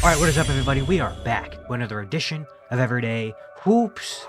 Alright, what is up everybody? We are back with another edition of Everyday Hoops.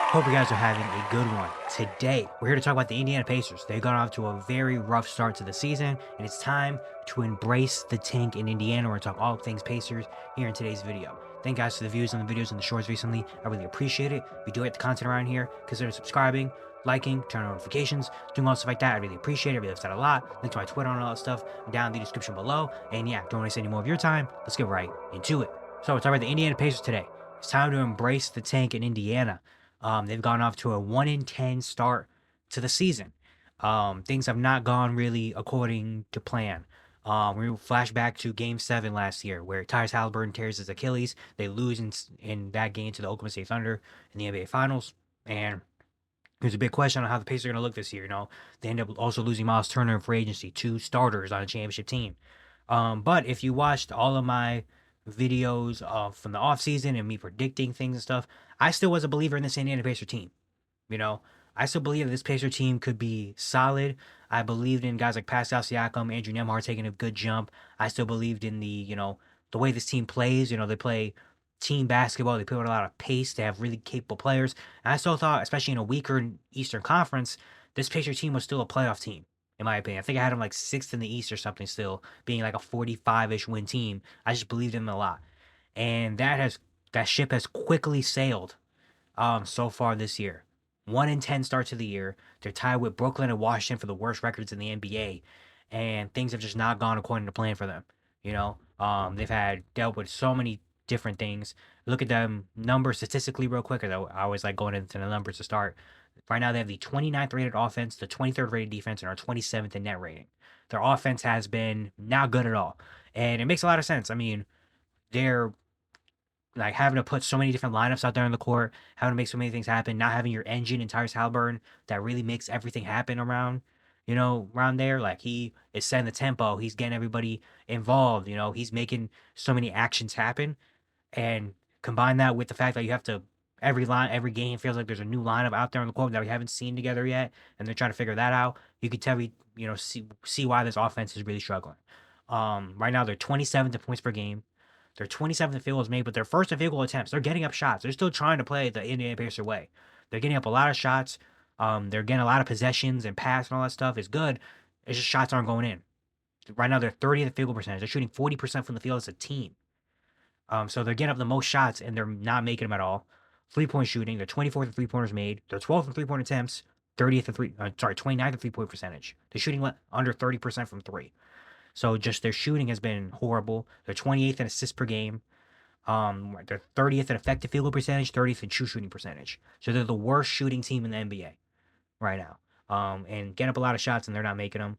Hope you guys are having a good one. Today, we're here to talk about the Indiana Pacers. They've gone off to a very rough start to the season, and it's time to embrace the tank in Indiana. We're going to talk all things Pacers here in today's video. Thank you guys for the views on the videos and the shorts recently. I really appreciate it. If you do like the content around here, consider subscribing, liking, turn on notifications, doing all stuff like that. I really appreciate it. I really upset a lot. Link to my Twitter and all that stuff down in the description below. And yeah, don't waste any more of your time. Let's get right into it. So we're talking about the Indiana Pacers today. It's time to embrace the tank in Indiana. They've gone off to a 1-10 start to the season. Things have not gone really according to plan. We flash back to Game 7 last year, where Tyrese Haliburton tears his Achilles. They lose in that game to the Oklahoma State Thunder in the NBA Finals. And there's a big question on how the Pacers are going to look this year. They end up also losing Miles Turner in free agency, 2 starters on a championship team. But if you watched all of my videos from the offseason and me predicting things and stuff, I still was a believer in this Indiana Pacer team. I still believe that this Pacer team could be solid. I believed in guys like Pascal Siakam, Andrew Nembhard taking a good jump. I still believed in the way this team plays. They play team basketball. They play with a lot of pace. They have really capable players. And I still thought, especially in a weaker Eastern Conference, this Pacer team was still a playoff team, in my opinion. I think I had them like 6th in the East or something still, being like a 45-ish win team. I just believed in them a lot. And that ship has quickly sailed so far this year. 1-10 start to the year. They're tied with Brooklyn and Washington for the worst records in the NBA. And things have just not gone according to plan for them. They've had dealt with so many different things. Look at them numbers statistically real quick. I always like going into the numbers to start. Right now, they have the 29th rated offense, the 23rd rated defense, and are 27th in net rating. Their offense has been not good at all. And it makes a lot of sense. I mean, they're like having to put so many different lineups out there on the court, having to make so many things happen, not having your engine in Tyrese Haliburton that really makes everything happen around there. Like, he is setting the tempo. He's getting everybody involved. He's making so many actions happen. And combine that with the fact that you have to every game feels like there's a new lineup out there on the court that we haven't seen together yet, and they're trying to figure that out. You could tell see why this offense is really struggling. Right now they're 27th in points per game. They're 27th in field goals made, but their first in field goal attempts, they're getting up shots. They're still trying to play the Indiana Pacer way. They're getting up a lot of shots. They're getting a lot of possessions and pass and all that stuff is good. It's just shots aren't going in. Right now they're 30th in field goal percentage. They're shooting 40% from the field as a team. So they're getting up the most shots, and they're not making them at all. 3-point shooting, they're 24th in 3-pointers made. They're 12th in 3-point attempts, 29th in 3-point percentage. They're shooting under 30% from 3. So just their shooting has been horrible. They're 28th in assists per game. They're 30th in effective field goal percentage, 30th in true shooting percentage. So they're the worst shooting team in the NBA right now. And getting up a lot of shots, and they're not making them.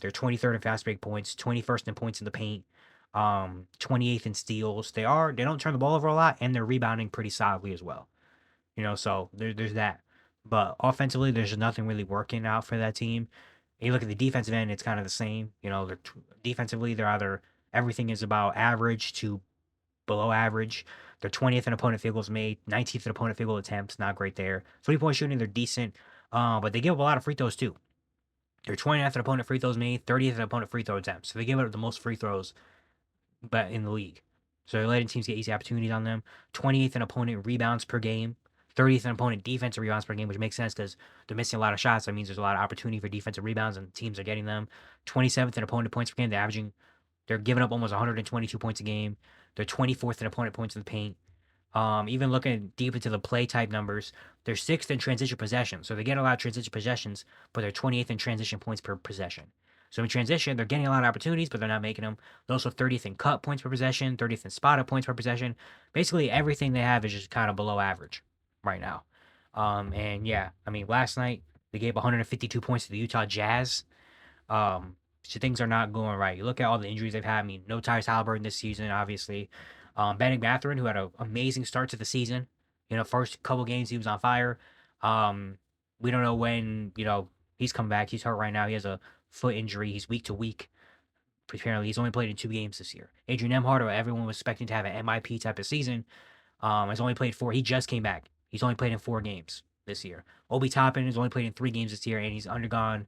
They're 23rd in fast break points, 21st in points in the paint. 28th in steals. They don't turn the ball over a lot, and they're rebounding pretty solidly as well. So there's that. But offensively, there's nothing really working out for that team. And you look at the defensive end, it's kind of the same. Defensively, they're either everything is about average to below average. They're 20th in opponent field goals made, 19th in opponent field goal attempts, not great there. 3-point shooting, they're decent, but they give up a lot of free throws too. They're 20th in opponent free throws made, 30th in opponent free throw attempts. So they give up the most free throws but in the league. So they're letting teams get easy opportunities on them. 28th in opponent rebounds per game. 30th in opponent defensive rebounds per game, which makes sense because they're missing a lot of shots. That means there's a lot of opportunity for defensive rebounds, and teams are getting them. 27th in opponent points per game. They're giving up almost 122 points a game. They're 24th in opponent points in the paint. Even looking deep into the play type numbers, they're 6th in transition possessions. So they get a lot of transition possessions, but they're 28th in transition points per possession. So in transition, they're getting a lot of opportunities, but they're not making them. They're also 30th in cut points per possession, 30th in spotted points per possession. Basically, everything they have is just kind of below average right now. And yeah, I mean, last night they gave 152 points to the Utah Jazz. So things are not going right. You look at all the injuries they've had. I mean, no Tyrese Haliburton this season, obviously. Bennett Mathurin, who had an amazing start to the season. First couple games he was on fire. We don't know when, he's come back. He's hurt right now. He has a foot injury. He's week to week. Apparently, he's only played in 2 games this year. Adrian Nembhard, who everyone was expecting to have an MIP type of season, has only played 4. He just came back. He's only played in 4 games this year. Obi Toppin has only played in 3 games this year, and he's undergone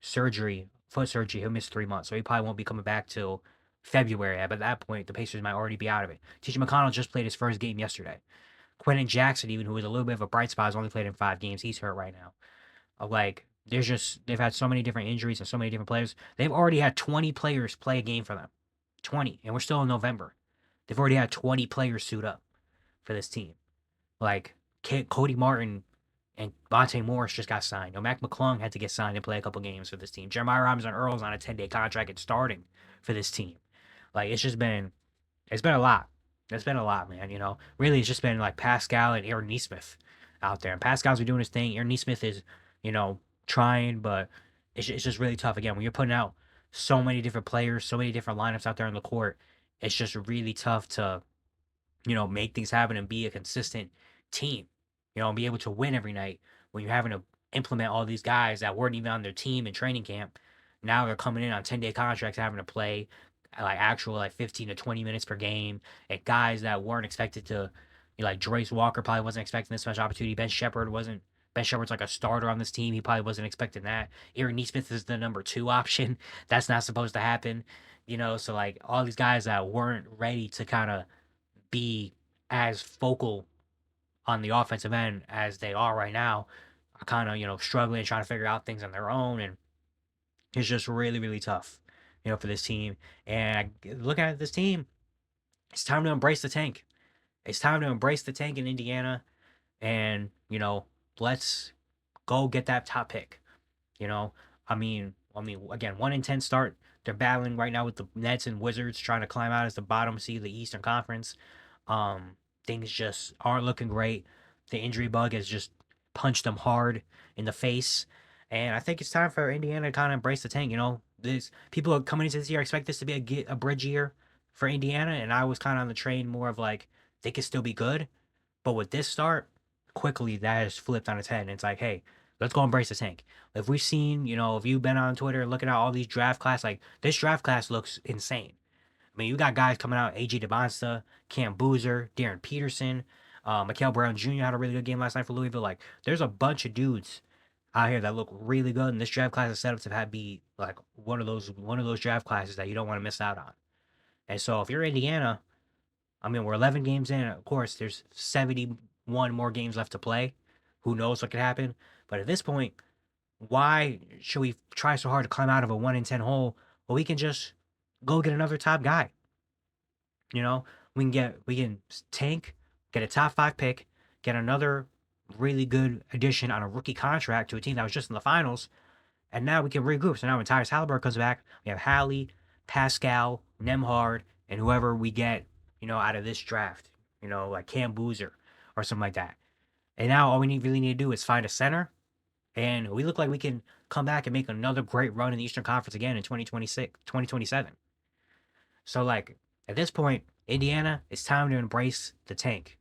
surgery foot surgery. He'll miss 3 months, so he probably won't be coming back till February. But at that point, the Pacers might already be out of it. TJ McConnell just played his first game yesterday. Quentin Jackson, even who was a little bit of a bright spot, has only played in 5 games. He's hurt right now. Like, they've had so many different injuries and so many different players. They've already had 20 players play a game for them. 20. And we're still in November. They've already had 20 players suit up for this team. Like, Cody Martin and Monte Morris just got signed. Mac McClung had to get signed and play a couple games for this team. Jeremiah Robinson-Earl's on a 10-day contract and starting for this team. Like, it's been a lot. It's been a lot, man. Really, it's just been like Pascal and Aaron Nesmith out there. And Pascal's been doing his thing. Aaron Nesmith is, trying, but it's just really tough. Again, when you're putting out so many different players, so many different lineups out there on the court, it's just really tough to, make things happen and be a consistent team, and be able to win every night when you're having to implement all these guys that weren't even on their team in training camp. Now they're coming in on 10-day contracts, having to play like actual 15 to 20 minutes per game, and guys that weren't expected to, like Joyce Walker probably wasn't expecting this much opportunity. Ben Shepherd's like a starter on this team. He probably wasn't expecting that. Aaron Nesmith is the number 2 option. That's not supposed to happen. So like all these guys that weren't ready to kind of be as focal on the offensive end as they are right now are kind of, struggling, trying to figure out things on their own. And it's just really, really tough, for this team. And looking at this team, it's time to embrace the tank. It's time to embrace the tank in Indiana. And, let's go get that top pick. I mean, again, 1-10 start. They're battling right now with the Nets and Wizards, trying to climb out as the bottom seed of the Eastern Conference. Things just aren't looking great. The injury bug has just punched them hard in the face. And I think it's time for Indiana to kind of embrace the tank. These people are coming into this year, expect this to be a bridge year for Indiana. And I was kind of on the train more of like, they could still be good. But with this start, quickly that has flipped on its head. And it's like, hey, let's go embrace the tank. If we've seen, if you've been on Twitter looking at all these draft class, like this draft class looks insane. I mean, you got guys coming out, AJ DeBonsta, Cam Boozer, Darren Peterson, Mikael Brown Jr. had a really good game last night for Louisville. Like, there's a bunch of dudes out here that look really good, and this draft class is set up to be like one of those draft classes that you don't want to miss out on. And so, if you're Indiana, I mean, we're 11 games in. Of course, there's 71 more games left to play. Who knows what could happen? But at this point, why should we try so hard to climb out of a 1-10 hole? Well, we can just go get another top guy. We can tank, get a top 5 pick, get another really good addition on a rookie contract to a team that was just in the finals, and now we can regroup. So now when Tyrese Haliburton comes back, we have Hallie, Pascal, Nembhard, and whoever we get, out of this draft, like Cam Boozer or something like that. And now all we really need to do is find a center, and we look like we can come back and make another great run in the Eastern Conference again in 2027. So, like, at this point, Indiana, it's time to embrace the tank.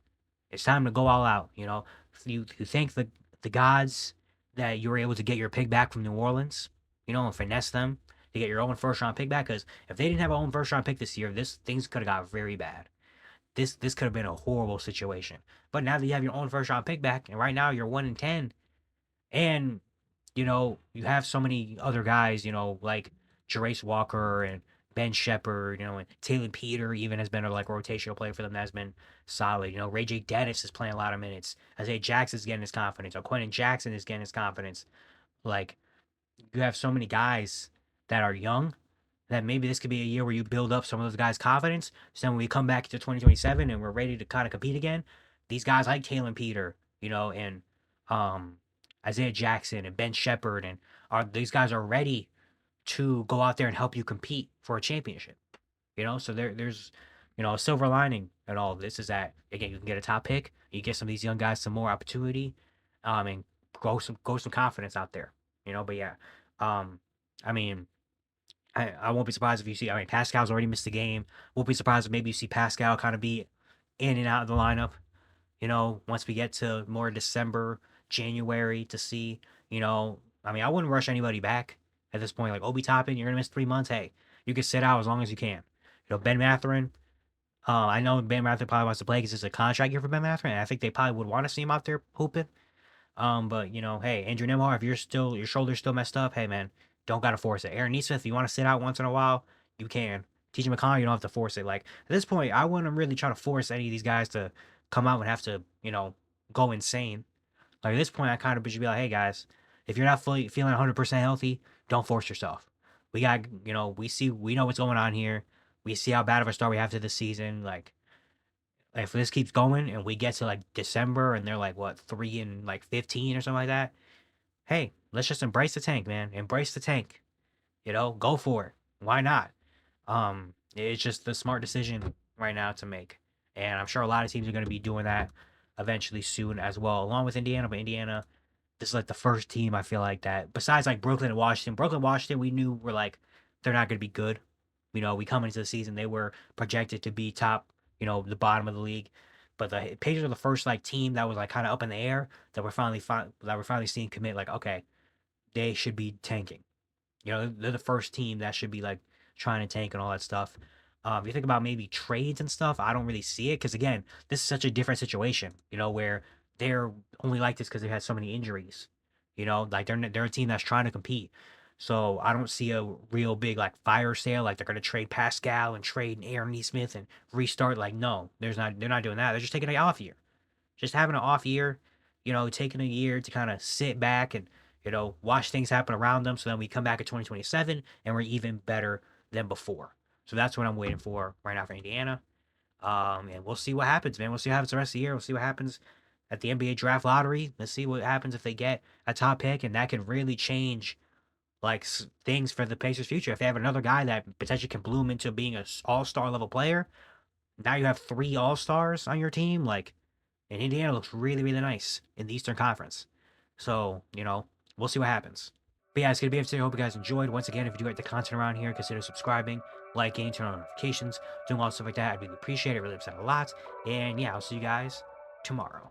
It's time to go all out, You thank the gods that you were able to get your pick back from New Orleans, and finesse them to get your own first-round pick back. Because if they didn't have our own first-round pick this year, things could have got very bad. This could have been a horrible situation. But now that you have your own first-round pick back, and right now you're 1-10, and, you have so many other guys, like Jerace Walker and Ben Shepherd, and Taylor Peter even has been a rotational player for them that's been solid. Ray J. Dennis is playing a lot of minutes. Isaiah Jackson's getting his confidence. Or Quentin Jackson is getting his confidence. Like, you have so many guys that are young that maybe this could be a year where you build up some of those guys' confidence. So then when we come back to 2027 and we're ready to kind of compete again, these guys like Taylor Peter, and Isaiah Jackson and Ben Shepherd, and these guys are ready to go out there and help you compete for a championship. So there's a silver lining in all of this is that, again, you can get a top pick, you get some of these young guys some more opportunity, and grow some confidence out there. But yeah, I mean, I won't be surprised if you see. I mean, Pascal's already missed the game. Won't be surprised if maybe you see Pascal kind of be in and out of the lineup. Once we get to more December, January to see. I mean, I wouldn't rush anybody back at this point. Like Obi Toppin, you're gonna miss 3 months. Hey, you can sit out as long as you can. Ben Mathurin. I know Ben Mathurin probably wants to play because it's a contract year for Ben Mathurin, and I think they probably would want to see him out there hooping. But hey, Andrew Nembhard, if your shoulder's still messed up, hey man, don't gotta force it. Aaron Nesmith, if you want to sit out once in a while, you can. TJ McConnell, you don't have to force it. Like at this point, I wouldn't really try to force any of these guys to come out and have to, go insane. Like at this point, I kind of should be like, hey guys, if you're not fully feeling 100% healthy, don't force yourself. We got, we know what's going on here. We see how bad of a start we have to the season. Like if this keeps going and we get to like December and they're like what 3-15 or something like that, hey, let's just embrace the tank, man. Embrace the tank. Go for it. Why not? It's just the smart decision right now to make. And I'm sure a lot of teams are going to be doing that eventually soon as well, along with Indiana. But Indiana, this is like the first team I feel like that, besides like Brooklyn and Washington. Brooklyn, Washington, we knew were like, they're not going to be good. We come into the season, they were projected to be top, the bottom of the league. But the Pacers are the first like team that was like kind of up in the air that we're finally seeing commit. Like, okay, they should be tanking. They're the first team that should be like trying to tank and all that stuff. If you think about maybe trades and stuff, I don't really see it because again, this is such a different situation. Where they're only like this because they had so many injuries. Like they're a team that's trying to compete. So I don't see a real big like fire sale. Like they're gonna trade Pascal and trade Aaron Nesmith and restart. Like no, They're not doing that. They're just taking an off year, just having an off year. Taking a year to kind of sit back and watch things happen around them. So then we come back in 2027 and we're even better than before. So that's what I'm waiting for right now for Indiana. And we'll see what happens, man. We'll see what happens the rest of the year. We'll see what happens at the NBA draft lottery. Let's see what happens if they get a top pick, and that could really change like things for the Pacers' future. If they have another guy that potentially can bloom into being an all-star level player, now you have 3 all-stars on your team. Like, and Indiana looks really, really nice in the Eastern Conference. So, we'll see what happens. But yeah, it's going to be it today. I hope you guys enjoyed. Once again, if you do like the content around here, consider subscribing, liking, turn on notifications, doing all stuff like that. I'd really appreciate it. It really upset a lot. And yeah, I'll see you guys tomorrow.